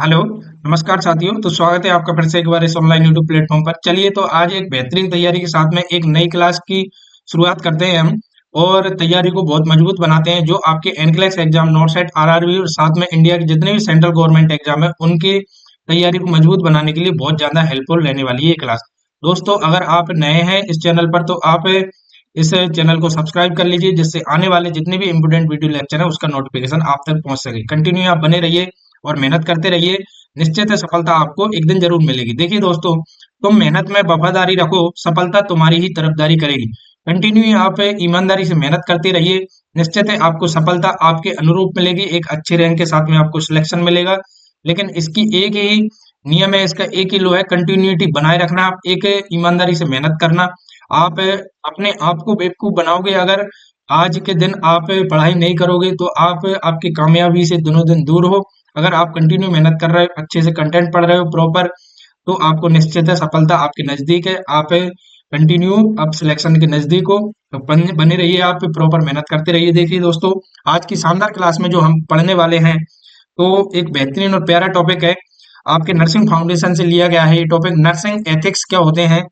Hello, नमस्कार साथियों। तो स्वागत है आपका फिर से एक बार इस ऑनलाइन यूट्यूब प्लेटफॉर्म पर। चलिए तो आज एक बेहतरीन तैयारी के साथ में एक नई क्लास की शुरुआत करते हैं हम और तैयारी को बहुत मजबूत बनाते हैं जो आपके NCLEX exam, not set, RRB और साथ में इंडिया के जितने भी सेंट्रल गवर्नमेंट एग्जाम है उनकी तैयारी को मजबूत बनाने के लिए बहुत ज्यादा हेल्पफुल रहने वाली है ये क्लास। दोस्तों, अगर आप नए हैं इस चैनल पर तो आप इस चैनल को सब्सक्राइब कर लीजिए जिससे आने वाले जितने भी इंपोर्टेंट वीडियो लेक्चर है उसका नोटिफिकेशन आप तक पहुंच सके। कंटिन्यू आप बने रहिए और मेहनत करते रहिए। निश्चित है सफलता आपको एक दिन जरूर मिलेगी। देखिए दोस्तों, तुम मेहनत में वफादारी रखो, सफलता तुम्हारी ही तरफदारी करेगी। कंटिन्यू आप ईमानदारी से मेहनत करते रहिए। निश्चित है आपको सफलता आपके अनुरूप मिलेगी, एक अच्छे रैंक के साथ में आपको सिलेक्शन मिलेगा। लेकिन इसकी एक ही नियम है, इसका एक ही लो है, कंटिन्यूटी बनाए रखना। आप एक ईमानदारी से मेहनत करना। आप अपने आप को बेवकूफ बनाओगे अगर आज के दिन आप पढ़ाई नहीं करोगे तो आप आपकी कामयाबी से दिनों दिन दूर हो। अगर आप कंटिन्यू मेहनत कर रहे हो, अच्छे से कंटेंट पढ़ रहे हो प्रॉपर, तो आपको निश्चित है सफलता आपके नजदीक है। आप कंटिन्यू अब सिलेक्शन के नजदीक हो तो बने रहिए, आप प्रॉपर मेहनत करते रहिए। देखिए दोस्तों, आज की शानदार क्लास में जो हम पढ़ने वाले हैं तो एक बेहतरीन और प्यारा टॉपिक है, आपके नर्सिंग फाउंडेशन से लिया गया है ये टॉपिक। नर्सिंग एथिक्स क्या होते हैं,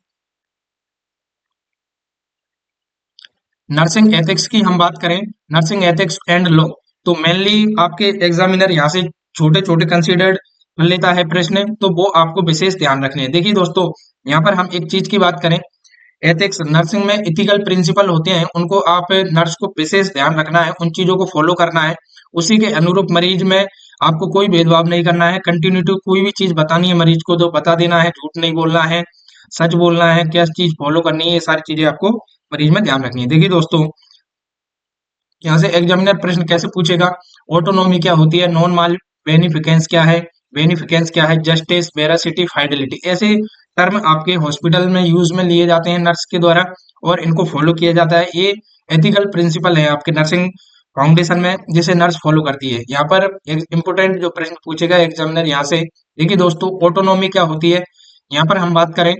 नर्सिंग एथिक्स की हम बात करें, नर्सिंग एथिक्स एंड लॉ, तो मेनली आपके एग्जामिनर यहाँ से छोटे छोटे कंसीडर्ड कर लेता है प्रश्न, तो वो आपको विशेष ध्यान रखने हैं। देखिए दोस्तों, यहाँ पर हम एक चीज की बात करें, एथिक्स नर्सिंग में इथिकल प्रिंसिपल होते हैं, उनको आप नर्स को विशेष ध्यान रखना है, उन चीजों को फॉलो करना है। उसी के अनुरूप मरीज में आपको कोई भेदभाव नहीं करना है। कंटिन्यूटी कोई भी चीज बतानी है मरीज को तो बता देना है, झूठ नहीं बोलना है, सच बोलना है, क्या चीज फॉलो करनी है, ये सारी चीजें आपको मरीज में ध्यान रखनी है। देखिए दोस्तों, यहाँ से एग्जामिनर प्रश्न कैसे पूछेगा, ऑटोनॉमी क्या होती है, नॉन माल बेनिफिकेंस क्या है, बेनिफिकेंस क्या है, जस्टिस, वेरासिटी, फाइडेलिटी, ऐसे टर्म आपके हॉस्पिटल में यूज में लिए जाते हैं नर्स के द्वारा और इनको फॉलो किया जाता है। ये एथिकल प्रिंसिपल है आपके नर्सिंग फाउंडेशन में जिसे नर्स फॉलो करती है। यहाँ पर एक इम्पोर्टेंट जो प्रश्न पूछेगा एग्जामिनर यहाँ से, देखिए दोस्तों, ऑटोनॉमी क्या होती है। यहाँ पर हम बात करें,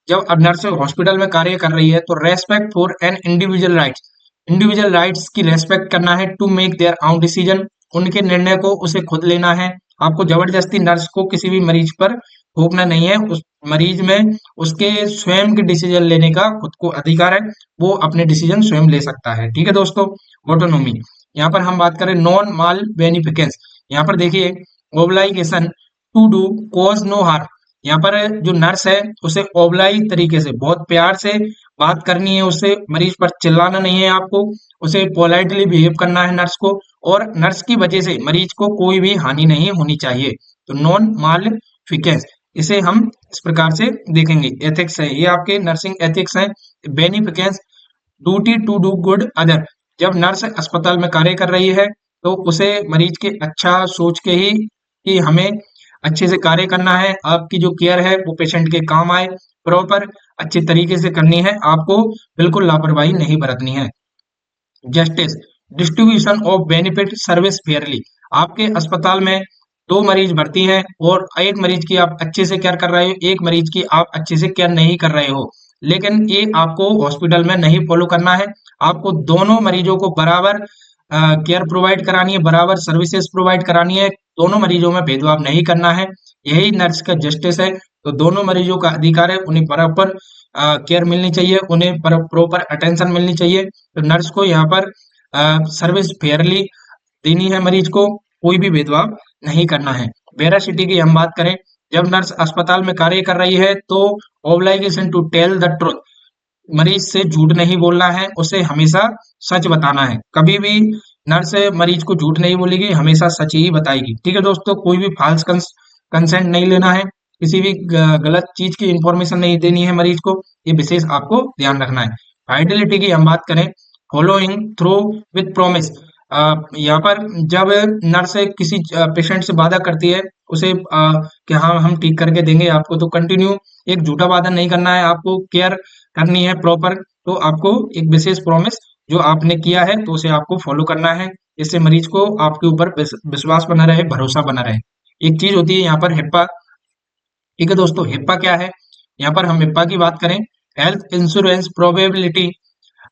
जब अब नर्स हॉस्पिटल में कार्य कर रही है तो respect for an individual rights, individual rights की रेस्पेक्ट करना है, टू मेक देयर आउन डिसीजन, उनके निर्णय को उसे खुद लेना है। आपको जबरदस्ती नर्स को किसी भी मरीज पर थोपना नहीं है, उस मरीज में उसके स्वयं के डिसीजन लेने का खुद को अधिकार है, वो अपने डिसीजन स्वयं ले सकता है। ठीक है दोस्तों, ऑटोनोमी। यहाँ पर हम बात करें नॉन माल बेनिफिकेंस, यहाँ पर देखिए, obligation to do cause no harm, यहाँ पर जो नर्स है उसे ओबलाई तरीके से बहुत प्यार से बात करनी है, उससे मरीज पर चिल्लाना नहीं है आपको, उसे पोलाइटली बिहेव करना है नर्स को, और नर्स की वजह से मरीज को कोई भी हानि नहीं होनी चाहिए। तो नॉन मालफिकेंस, इसे हम इस प्रकार से देखेंगे, एथिक्स है ये आपके नर्सिंग एथिक्स है। Beneficence, duty to do good other, जब नर्स अस्पताल में कार्य कर रही है तो उसे मरीज के अच्छा सोच के ही कि हमें अच्छे से कार्य करना है, आपकी जो केयर है वो पेशेंट के काम आए, प्रॉपर अच्छे तरीके से करनी है, आपको बिल्कुल लापरवाही नहीं बरतनी है। Justice, distribution of benefit service Fairlie, आपके अस्पताल में दो मरीज भर्ती हैं और एक मरीज की आप अच्छे से केयर कर रहे हो, एक मरीज की आप अच्छे से केयर नहीं कर रहे हो, लेकिन ये आपको हॉस्पिटल में नहीं फॉलो करना है। आपको दोनों मरीजों को बराबर केयर प्रोवाइड करानी है, बराबर सर्विसेज प्रोवाइड करानी है, दोनों मरीजों में भेदभाव नहीं करना है, यही नर्स का जस्टिस है। तो दोनों मरीजों का अधिकार है, उन्हें बराबर केयर मिलनी चाहिए, उन्हें प्रॉपर अटेंशन मिलनी चाहिए। तो नर्स को यहाँ पर सर्विस फेयरली देनी है, मरीज को कोई भी भेदभाव नहीं करना है। वेरासिटी की हम बात करें, जब नर्स अस्पताल में कार्य कर रही है तो ऑब्लाइगेशन टू टेल द ट्रुथ, मरीज से झूठ नहीं बोलना है, उसे हमेशा सच बताना है। कभी भी नर्स मरीज को झूठ नहीं बोलेगी, हमेशा सच ही बताएगी। ठीक है दोस्तों, कोई भी फाल्स कंसेंट नहीं लेना है, किसी भी गलत चीज की इंफॉर्मेशन नहीं देनी है मरीज को, ये विशेष आपको ध्यान रखना है। फाइडेलिटी की हम बात करें, फॉलोइंग थ्रू विथ प्रॉमिस, यहाँ पर जब नर्स किसी पेशेंट से वादा करती है उसे कि हाँ हम ठीक करके देंगे आपको, तो कंटिन्यू एक झूठा वादा नहीं करना है, आपको केयर करनी है प्रॉपर। तो आपको एक विशेष प्रॉमिस जो आपने किया है तो उसे आपको फॉलो करना है, इससे मरीज को आपके ऊपर विश्वास बना रहे, भरोसा बना रहे। एक चीज होती है यहाँ पर हिप्पा। ठीक है दोस्तों, हिप्पा क्या है, यहाँ पर हम हिप्पा की बात करें, health insurance probability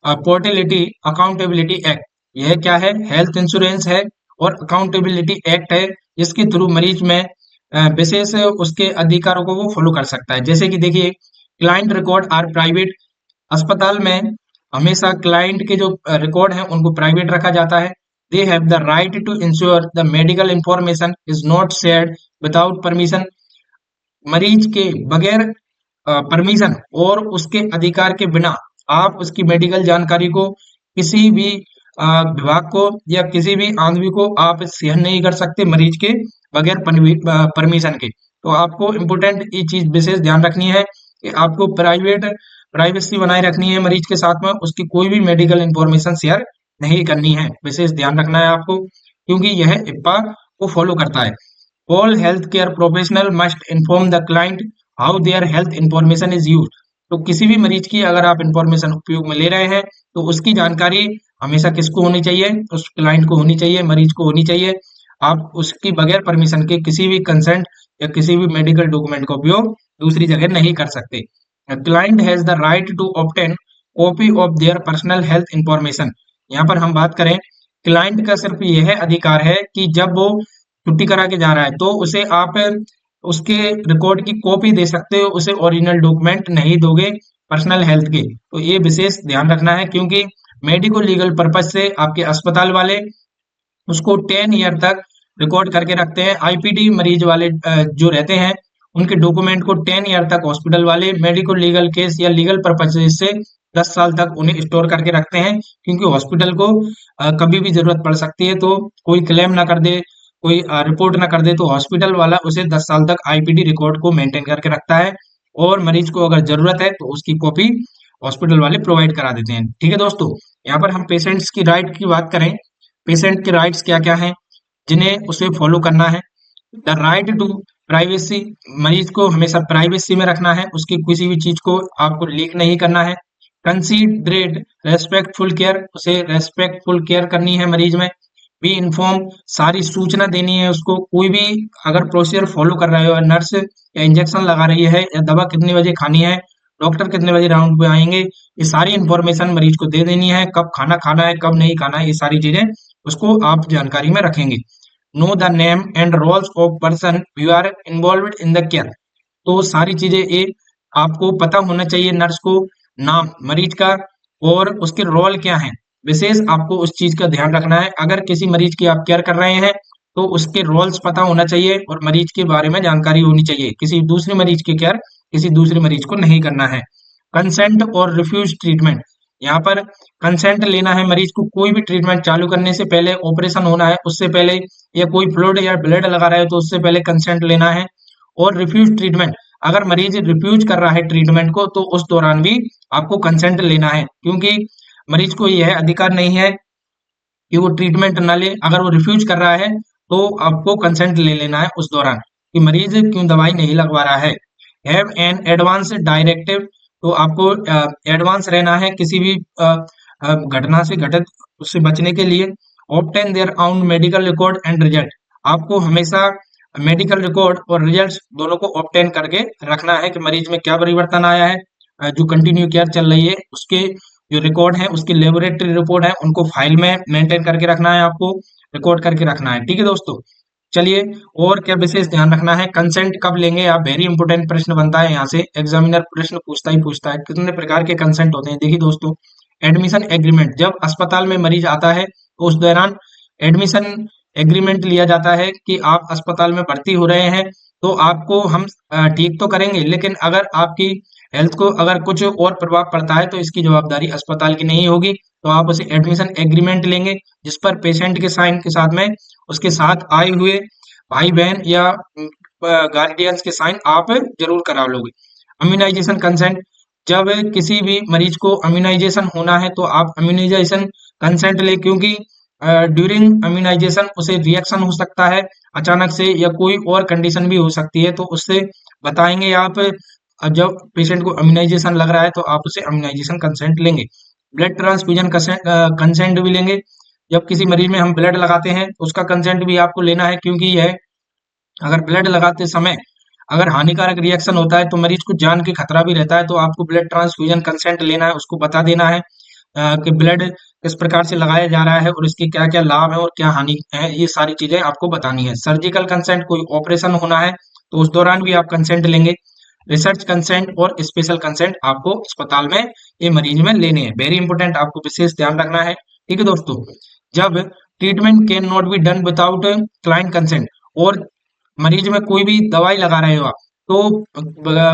portability accountability act, यह क्या है, हेल्थ इंश्योरेंस है और अकाउंटेबिलिटी एक्ट है, जिसके थ्रू मरीज में विशेष उसके अधिकारों को वो फॉलो कर सकता है। जैसे कि देखिए, क्लाइंट रिकॉर्ड आर प्राइवेट। अस्पताल में हमेशा क्लाइंट के जो रिकॉर्ड हैं उनको प्राइवेट रखा जाता है। They have the right to ensure the medical information is not shared without permission. मरीज के बगैर परमिशन और उसके अधिकार के बिना आप उसकी मेडिकल जानकारी को किसी भी विभाग को या किसी भी आदमी को आप शेयर नहीं कर सकते मरीज के बगैर परमिशन के। तो आपको इम्पोर्टेंट ये चीज विशेष ध्यान रखनी है कि आपको प्राइवेसी बनाए रखनी है मरीज के साथ में, उसकी कोई भी मेडिकल इंफॉर्मेशन शेयर नहीं करनी है, विशेष ध्यान रखना है आपको, क्योंकि यह इप्पा को फॉलो करता है। All healthcare professional must inform the client how their health information is used। तो किसी भी मरीज की अगर आप इंफॉर्मेशन उपयोग में ले रहे हैं तो उसकी जानकारी हमेशा किसको होनी चाहिए? उस क्लाइंट को होनी चाहिए, मरीज को होनी चाहिए। आप उसकी बगैर परमिशन के किसी भी कंसेंट या किसी भी मेडिकल डॉक्यूमेंट का उपयोग दूसरी जगह नहीं कर सकते। Client has the right to obtain copy of their personal health information. यहाँ पर हम बात करें, क्लाइंट का सिर्फ यह अधिकार है कि जब वो छुट्टी करा के जा रहा है तो उसे आप उसके रिकॉर्ड की कॉपी दे सकते हो, उसे ओरिजिनल डॉक्यूमेंट नहीं दोगे पर्सनल हेल्थ के। तो ये विशेष ध्यान रखना है, क्योंकि मेडिको लीगल पर्पज से आपके अस्पताल वाले उसको 10 ईयर तक रिकॉर्ड करके रखते हैं। आईपीडी मरीज वाले जो रहते हैं उनके डॉक्यूमेंट को 10 ईयर तक हॉस्पिटल वाले मेडिको लीगल केस या लीगल पर्पज से 10 साल तक उन्हें स्टोर करके रखते हैं, क्योंकि हॉस्पिटल को कभी भी जरूरत पड़ सकती है। तो कोई क्लेम ना कर दे, कोई रिपोर्ट ना कर दे, तो हॉस्पिटल वाला उसे 10 साल तक आईपीडी रिकॉर्ड को मेंटेन करके रखता है, और मरीज को अगर जरूरत है तो उसकी कॉपी हॉस्पिटल वाले प्रोवाइड करा देते हैं। ठीक है दोस्तों, यहाँ पर हम पेशेंट्स की राइट की बात करें, पेशेंट के राइट्स क्या क्या हैं जिन्हें उसे फॉलो करना है। द राइट टू प्राइवेसी, मरीज को हमेशा प्राइवेसी में रखना है, उसकी किसी भी चीज को आपको लीक नहीं करना है। कंसीडरेट रेस्पेक्टफुल केयर, उसे रेस्पेक्टफुल केयर करनी है मरीज में। बी इन्फॉर्म, सारी सूचना देनी है उसको, कोई भी अगर प्रोसीजर फॉलो कर रहे हो, नर्स या इंजेक्शन लगा रही है या दवा कितने बजे खानी है, डॉक्टर कितने बजे राउंड पे आएंगे, ये सारी इंफॉर्मेशन मरीज को दे देनी है। कब खाना खाना है, कब नहीं खाना है, ये सारी चीजें उसको आप जानकारी में रखेंगे। Know the name and roles of person you are involve in the care, तो सारी चीजें ये आपको पता होना चाहिए नर्स को, नाम मरीज का और उसके रोल क्या है, विशेष आपको उस चीज का ध्यान रखना है। अगर किसी मरीज की आप केयर कर रहे हैं तो उसके रोल्स पता होना चाहिए और मरीज के बारे में जानकारी होनी चाहिए। किसी दूसरे मरीज की केयर किसी दूसरे मरीज को नहीं करना है। कंसेंट और रिफ्यूज ट्रीटमेंट, यहाँ पर कंसेंट लेना है मरीज को, कोई भी ट्रीटमेंट चालू करने से पहले, ऑपरेशन होना है उससे पहले, या कोई फ्लूइड या ब्लड लगा रहा है तो उससे पहले कंसेंट लेना है। और रिफ्यूज ट्रीटमेंट, अगर मरीज रिफ्यूज कर रहा है ट्रीटमेंट को तो उस दौरान भी आपको कंसेंट लेना है, क्योंकि मरीज को यह अधिकार नहीं है कि वो ट्रीटमेंट ना ले। अगर वो रिफ्यूज कर रहा है तो आपको कंसेंट ले लेना है उस दौरान कि मरीज क्यों दवाई नहीं लगवा रहा है। हैव एन एडवांस डायरेक्टिव, तो आपको एडवांस रहना है किसी भी घटना से घटित उससे बचने के लिए। ऑब्टेन देयर आउन मेडिकल रिकॉर्ड एंड रिजल्ट, आपको हमेशा मेडिकल रिकॉर्ड और रिजल्ट्स दोनों को ऑब्टेन करके रखना है कि मरीज में क्या परिवर्तन आया है। जो कंटिन्यू केयर चल रही है उसके जो रिकॉर्ड है, उसकी लेबोरेटरी रिपोर्ट है, उनको फाइल में मेंटेन करके रखना है, आपको रिकॉर्ड करके रखना है। ठीक है दोस्तों, चलिए और क्या विशेष ध्यान रखना है, कंसेंट कब लेंगे आप, वेरी इंपोर्टेंट प्रश्न बनता है यहाँ से, एग्जामिनर प्रश्न पूछता ही पूछता है कितने प्रकार के कंसेंट होते हैं। देखिए दोस्तों, एडमिशन एग्रीमेंट, जब अस्पताल में मरीज आता है तो उस दौरान एडमिशन एग्रीमेंट लिया जाता है कि आप अस्पताल में भर्ती हो रहे हैं तो आपको हम ठीक तो करेंगे, लेकिन अगर आपकी हेल्थ को अगर कुछ और प्रभाव पड़ता है तो इसकी जवाबदारी अस्पताल की नहीं होगी। तो आप उसे एडमिशन एग्रीमेंट लेंगे जिस पर पेशेंट के साइन के साथ में उसके साथ आए हुए भाई बहन या गार्डियंस के साइन आप जरूर करा लोगे। इम्यूनाइजेशन कंसेंट, जब किसी भी मरीज को इम्यूनाइजेशन होना है तो आप इम्यूनाइजेशन कंसेंट ले, क्योंकि ड्यूरिंग इम्यूनाइजेशन उसे रिएक्शन हो सकता है अचानक से, या कोई और कंडीशन भी हो सकती है तो उससे बताएंगे आप। जब पेशेंट को इम्यूनाइजेशन लग रहा है तो आप उसे इम्यूनाइजेशन कंसेंट लेंगे। ब्लड ट्रांसफ्यूजन कंसेंट भी लेंगे, जब किसी मरीज में हम ब्लड लगाते हैं तो उसका कंसेंट भी आपको लेना है, क्योंकि यह अगर ब्लड लगाते समय अगर हानिकारक रिएक्शन होता है तो मरीज को जान के खतरा भी रहता है, तो आपको ब्लड ट्रांसफ्यूजन कंसेंट लेना है, उसको बता देना है। कि ब्लड किस प्रकार से लगाया जा रहा है और इसके क्या क्या लाभ है और क्या हानि है, ये सारी चीजें आपको बतानी है। सर्जिकल कंसेंट, कोई ऑपरेशन होना है तो उस दौरान भी आप कंसेंट लेंगे। रिसर्च कंसेंट और स्पेशल कंसेंट आपको अस्पताल में ये मरीज में लेने हैं, वेरी इंपॉर्टेंट, आपको विशेष ध्यान रखना है। ठीक है दोस्तों, जब treatment can not be done without client consent, और मरीज में कोई भी दवाई लगा रहे हो आप, तो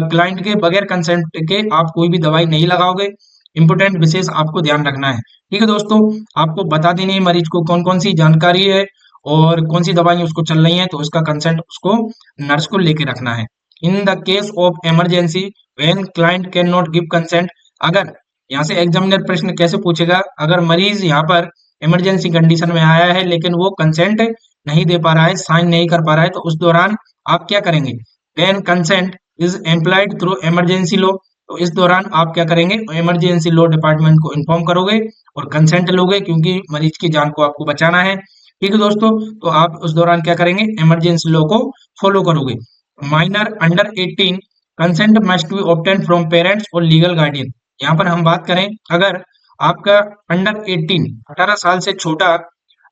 क्लाइंट के बगैर कंसेंट के आप कोई भी दवाई नहीं लगाओगे। इंपोर्टेंट विशेष आपको ध्यान रखना है। ठीक है दोस्तों, आपको बता देनी है मरीज को कौन कौन सी जानकारी है और कौन सी दवाई उसको चल रही है, तो उसका कंसेंट उसको नर्स को लेके रखना है। In the case of emergency when client can not give consent, अगर यहाँ से एग्जामिनर प्रश्न कैसे पूछेगा, अगर मरीज यहाँ पर इमरजेंसी कंडीशन में आया है लेकिन वो कंसेंट नहीं दे पा रहा है, साइन नहीं कर पा रहा है, तो उस दौरान आप क्या करेंगे? Then consent is employed through emergency law, तो इस दौरान आप क्या करेंगे? इमरजेंसी लॉ डिपार्टमेंट को इन्फॉर्म करोगे और कंसेंट लोगे, क्योंकि मरीज की जान को आपको बचाना है। ठीक है दोस्तों, तो आप उस दौरान क्या करेंगे? इमरजेंसी लॉ को फॉलो करोगे। Minor under 18 consent must be obtain from parents और लीगल गार्डियन। यहाँ पर हम बात करें, अगर आपका अंडर 18 18 साल से छोटा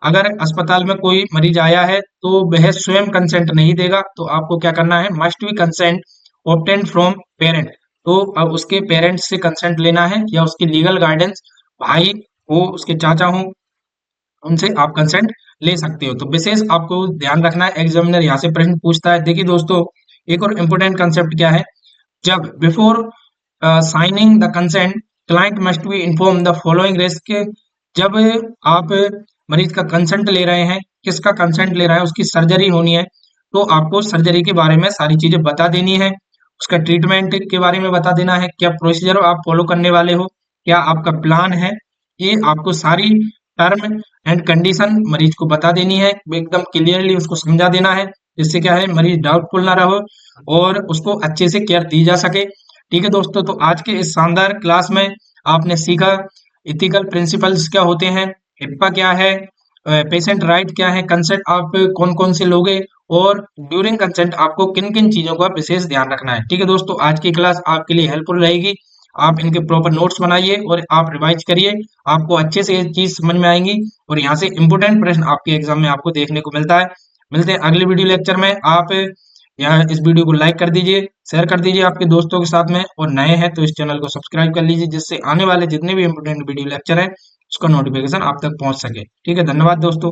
अगर अस्पताल में कोई मरीज आया है तो वह स्वयं कंसेंट नहीं देगा, तो आपको क्या करना है? Must be consent obtain from parent, तो अब उसके पेरेंट्स से कंसेंट लेना है या उसके लीगल गाइडेंस, भाई हो, उसके चाचा हो, उनसे आप कंसेंट ले सकते हो। तो विशेष आपको ध्यान रखना है, एग्जामिनर यहाँ से प्रश्न पूछता है। देखिए दोस्तों, एक और इम्पोर्टेंट कंसेप्ट क्या है, जब before signing the consent client must be inform the following risk, जब आप मरीज का कंसेंट ले रहे हैं, किसका कंसेंट ले रहा है? उसकी सर्जरी होनी है, तो आपको सर्जरी के बारे में सारी चीजें बता देनी है, उसका ट्रीटमेंट के बारे में बता देना है, क्या प्रोसीजर आप फॉलो करने वाले हो, क्या आपका प्लान है, ये आपको सारी टर्म एंड कंडीशन मरीज को बता देनी है, एकदम क्लियरली उसको समझा देना है, जिससे क्या है मरीज डाउटफुल ना रहो और उसको अच्छे से केयर दी जा सके। ठीक है दोस्तों, तो आज के इस शानदार क्लास में आपने सीखा इथिकल प्रिंसिपल्स क्या होते हैं, हिप्पा क्या है, पेशेंट राइट क्या है, कंसेंट आप कौन कौन से लोगे और ड्यूरिंग कंसेंट आपको किन किन चीजों का विशेष ध्यान रखना है। ठीक है दोस्तों, आज की क्लास आपके लिए हेल्पफुल रहेगी, आप इनके प्रॉपर नोट्स बनाइए और आप रिवाइज करिए, आपको अच्छे से ये चीज समझ में आएंगी और यहाँ से इंपोर्टेंट प्रश्न आपके एग्जाम में आपको देखने को मिलता है। मिलते हैं अगले वीडियो लेक्चर में। आप यहाँ इस वीडियो को लाइक कर दीजिए, शेयर कर दीजिए आपके दोस्तों के साथ में, और नए हैं तो इस चैनल को सब्सक्राइब कर लीजिए, जिससे आने वाले जितने भी इंपोर्टेंट वीडियो लेक्चर है उसका नोटिफिकेशन आप तक पहुंच सके। ठीक है, धन्यवाद दोस्तों।